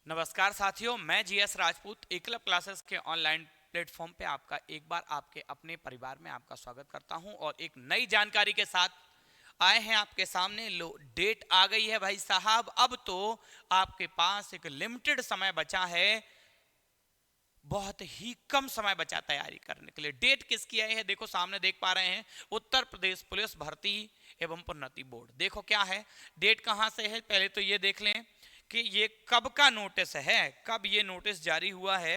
नमस्कार साथियों, मैं जीएस राजपूत एकलव क्लासेस के ऑनलाइन प्लेटफॉर्म पे आपका एक बार आपके अपने परिवार में आपका स्वागत करता हूं और एक नई जानकारी के साथ आए हैं आपके सामने। लो, डेट आ गई है भाई साहब। अब तो आपके पास एक लिमिटेड समय बचा है, बहुत ही कम समय बचा तैयारी करने के लिए। डेट किसकी आई है देखो, सामने देख पा रहे हैं, उत्तर प्रदेश पुलिस भर्ती एवं प्रोन्नति बोर्ड। देखो क्या है, डेट कहां से है, पहले तो ये देख लें कि ये कब का नोटिस है, कब ये नोटिस जारी हुआ है।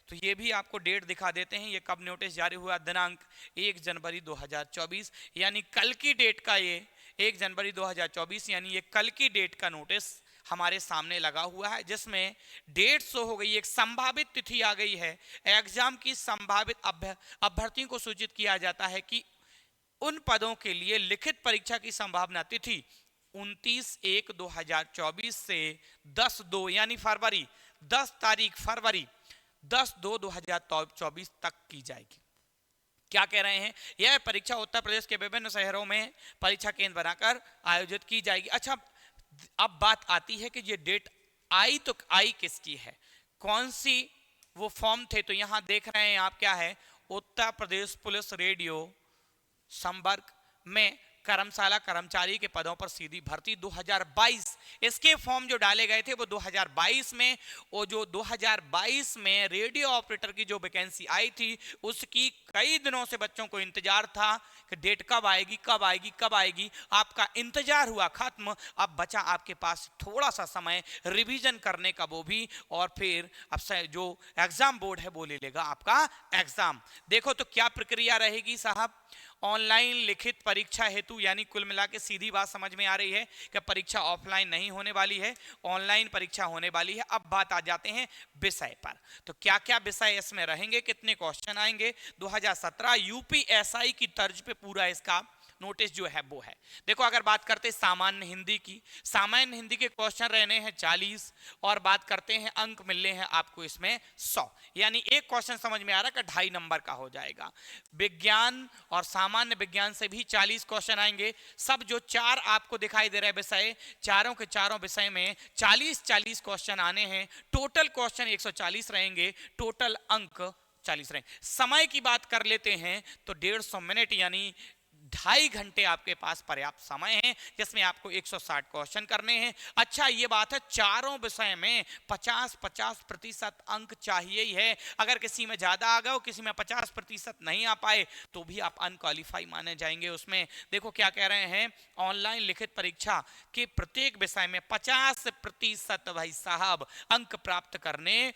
तो ये भी आपको डेट दिखा देते हैं, ये कब नोटिस जारी हुआ। दिनांक 1 जनवरी 2024, यानी कल की डेट का ये 1 जनवरी 2024 यानी ये कल की डेट का नोटिस हमारे सामने लगा हुआ है, जिसमें डेट शो हो गई, एक संभावित तिथि आ गई है। एग्जाम की संभावित अभ्यर्थियों को सूचित किया जाता है कि उन पदों के लिए लिखित परीक्षा की संभावना तिथि 29/1/2024 से 10/2 यानी फरवरी 10 तारीख फरवरी 10/2/2024 तक की जाएगी। क्या कह रहे हैं, यह परीक्षा उत्तर प्रदेश के विभिन्न शहरों में परीक्षा केंद्र बनाकर आयोजित की जाएगी। अच्छा, अब बात आती है कि ये डेट आई तो आई किसकी है, कौन सी वो फॉर्म थे। तो यहां देख रहे हैं आप, क्या है, उत्तर प्रदेश पुलिस रेडियो संपर्क में कर्मशाला कर्मचारी के पदों पर सीधी भर्ती 2022। इसके फॉर्म जो डाले गए थे वो 2022 में, और जो 2022 में रेडियो ऑपरेटर की जो वैकेंसी आई थी उसकी कई दिनों से बच्चों को इंतजार था कि डेट कब आएगी कब आएगी कब आएगी। आपका इंतजार हुआ खत्म, अब बचा आपके पास थोड़ा सा समय रिवीजन करने का, वो भी, और फिर अब जो एग्जाम बोर्ड है वो ले लेगा आपका एग्जाम। देखो तो क्या प्रक्रिया रहेगी साहब, ऑनलाइन लिखित परीक्षा हेतु, यानी कुल मिला के सीधी बात समझ में आ रही है कि परीक्षा ऑफलाइन नहीं होने वाली है, ऑनलाइन परीक्षा होने वाली है। अब बात आ जाते हैं विषय पर, तो क्या क्या विषय इसमें रहेंगे, कितने क्वेश्चन आएंगे। 2017 यूपीएसआई की तर्ज पे पूरा इसका नोटिस जो है वो है। देखो, अगर बात करते हैं सामान्य हिंदी की, सामान्य हिंदी के क्वेश्चन रहने हैं 40, और बात करते हैं अंक मिलने हैं आपको इसमें 100, यानी एक क्वेश्चन समझ में आ रहा है कि 2.5 नंबर का हो जाएगा। विज्ञान और सामान्य विज्ञान से भी 40 क्वेश्चन आएंगे। सब जो चार आपको दिखाई दे रहे विषय, चारों के चारों विषय में 40-40 क्वेश्चन आने हैं। टोटल क्वेश्चन 140 रहेंगे, टोटल अंक 40 रहेंगे। समय की बात कर लेते हैं तो 150 मिनट यानी 2.5 घंटे आपके पास पर्याप्त समय है, जिसमें आपको 160 क्वेश्चन करने हैं। अच्छा, ये बात है, चारों विषय में 50-50% अंक चाहिए ही है। अगर किसी में ज्यादा आ गए, किसी में 50% नहीं आ पाए, तो भी आप अनक्वालिफाई माने जाएंगे उसमें। देखो क्या कह रहे हैं, ऑनलाइन लिखित परीक्षा के प्रत्येक विषय में 50% भाई साहब अंक प्राप्त करने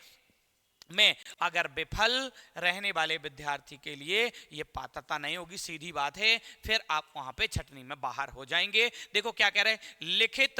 में अगर विफल रहने वाले विद्यार्थी के लिए यह पात्रता नहीं होगी, सीधी बात है, फिर आप वहां पे छटनी में बाहर हो जाएंगे। देखो क्या कह रहे हैं, लिखित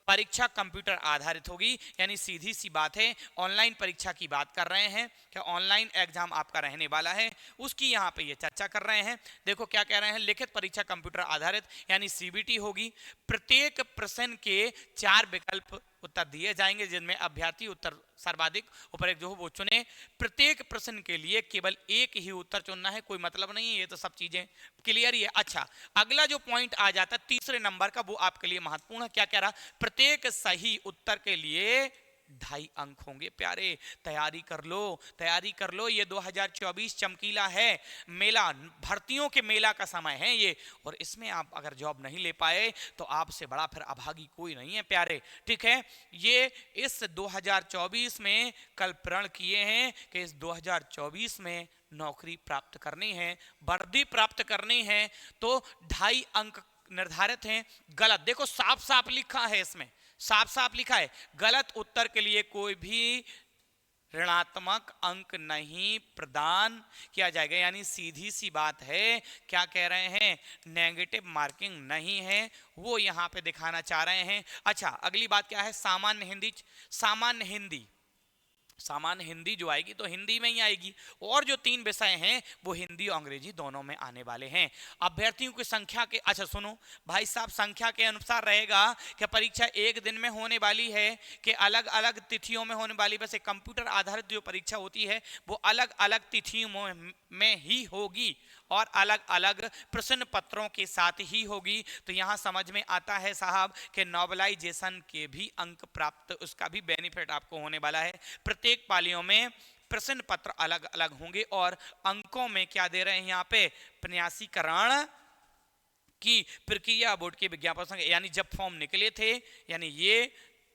परीक्षा कंप्यूटर आधारित होगी, यानी सीधी सी बात है, ऑनलाइन परीक्षा की बात कर रहे हैं कि ऑनलाइन एग्जाम आपका रहने वाला है, उसकी यहाँ पे ये चर्चा कर रहे हैं। देखो क्या कह रहे हैं, लिखित परीक्षा कंप्यूटर आधारित यानी सीबीटी होगी। प्रत्येक प्रश्न के 4 विकल्प उत्तर दिए जाएंगे, जिनमें अभ्यर्थी उत्तर सर्वाधिक ऊपर एक जो हो वो चुने। प्रत्येक प्रश्न के लिए केवल एक ही उत्तर चुनना है, कोई मतलब नहीं है, ये तो सब चीजें क्लियर ही है। अच्छा, अगला जो पॉइंट आ जाता है तीसरे नंबर का, वो आपके लिए महत्वपूर्ण है। क्या कह रहा, प्रत्येक सही उत्तर के लिए 2.5 अंक होंगे। प्यारे, तैयारी कर लो, तैयारी कर लो, ये 2024 चमकीला है, मेला, भर्तियों के मेला का समय है ये, और इसमें आप अगर जॉब नहीं ले पाए तो आपसे बड़ा फिर अभागी कोई नहीं है प्यारे। ठीक है, ये इस 2024 में कल प्रण किए हैं कि इस 2024 में नौकरी प्राप्त करनी है, वर्दी प्राप्त करनी है, तो 2.5 अंक निर्धारित हैं। गलत, देखो साफ साफ लिखा है इसमें, साफ साफ लिखा है, गलत उत्तर के लिए कोई भी ऋणात्मक अंक नहीं प्रदान किया जाएगा, यानी सीधी सी बात है। क्या कह रहे हैं, नेगेटिव मार्किंग नहीं है, वो यहां पे दिखाना चाह रहे हैं। अच्छा, अगली बात क्या है, सामान्य हिंदी। सामान्य हिंदी, सामान्य हिंदी जो आएगी तो हिंदी में ही आएगी, और जो 3 विषय हैं वो हिंदी और अंग्रेजी दोनों में आने वाले हैं। अभ्यर्थियों की संख्या के, अच्छा सुनो भाई साहब, संख्या के अनुसार रहेगा कि परीक्षा एक दिन में होने वाली है कि अलग अलग तिथियों में होने वाली। वैसे कंप्यूटर आधारित जो परीक्षा होती है वो अलग अलग तिथियों में ही होगी, और अलग अलग प्रश्न पत्रों के साथ ही होगी। तो यहां समझ में आता है साहब कि नॉवलाइजेशन के भी अंक प्राप्त, उसका भी बेनिफिट आपको होने वाला है। प्रत्येक पालियों में प्रश्न पत्र अलग अलग होंगे और अंकों में क्या दे रहे हैं यहाँ पे, प्रन्यासीकरण की प्रक्रिया बोर्ड के विज्ञापन संघ, यानी जब फॉर्म निकले थे, यानी ये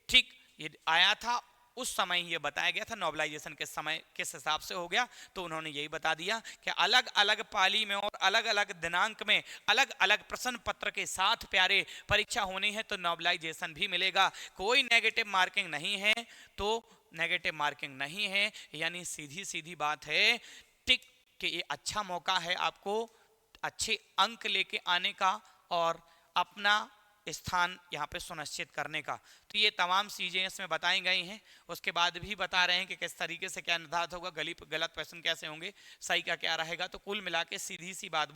ठीक ये आया था उस समय ये बताया गया था, नॉवलाइजेशन के समय किस हिसाब से हो गया, तो उन्होंने यही बता दिया कि अलग अलग पाली में और अलग अलग दिनांक में अलग अलग प्रश्न पत्र के साथ प्यारे परीक्षा होनी है, तो नॉवलाइजेशन भी मिलेगा। कोई नेगेटिव मार्किंग नहीं है, तो नेगेटिव मार्किंग नहीं है, यानी सीधी सीधी बात है टिक कि ये अच्छा मौका है आपको अच्छे अंक लेके आने का और अपना स्थान यहाँ पे सुनिश्चित करने का। तो ये तमाम चीजें इसमें बताई गई हैं। उसके बाद भी बता रहे हैं कि किस तरीके से क्या निर्धारित होगा, गलत प्रश्न कैसे होंगे, सही का क्या रहेगा। तो कुल मिला के सीधी सी बात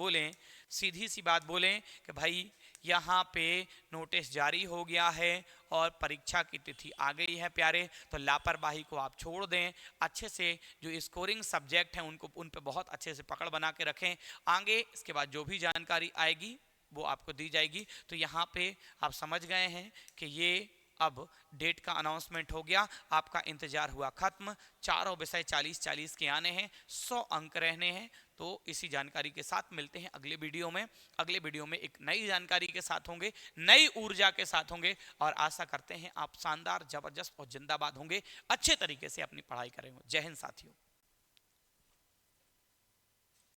बोलें कि भाई यहाँ पे नोटिस जारी हो गया है और परीक्षा की तिथि आ गई है प्यारे, तो लापरवाही को आप छोड़ दें, अच्छे से जो स्कोरिंग सब्जेक्ट हैं उनको उन पे बहुत अच्छे से पकड़ बना के रखें। आगे इसके बाद जो भी जानकारी आएगी वो आपको दी जाएगी। तो यहाँ पे आप समझ गए हैं कि ये अब डेट का अनाउंसमेंट हो गया, आपका इंतजार हुआ खत्म। चारों विषय 40-40 के आने हैं, 100 अंक रहने हैं। तो इसी जानकारी के साथ मिलते हैं अगले वीडियो में। अगले वीडियो में एक नई जानकारी के साथ होंगे, नई ऊर्जा के साथ होंगे, और आशा करते हैं आप शानदार, जबरदस्त और जिंदाबाद होंगे, अच्छे तरीके से अपनी पढ़ाई करेंगे। जय हिंद साथियों।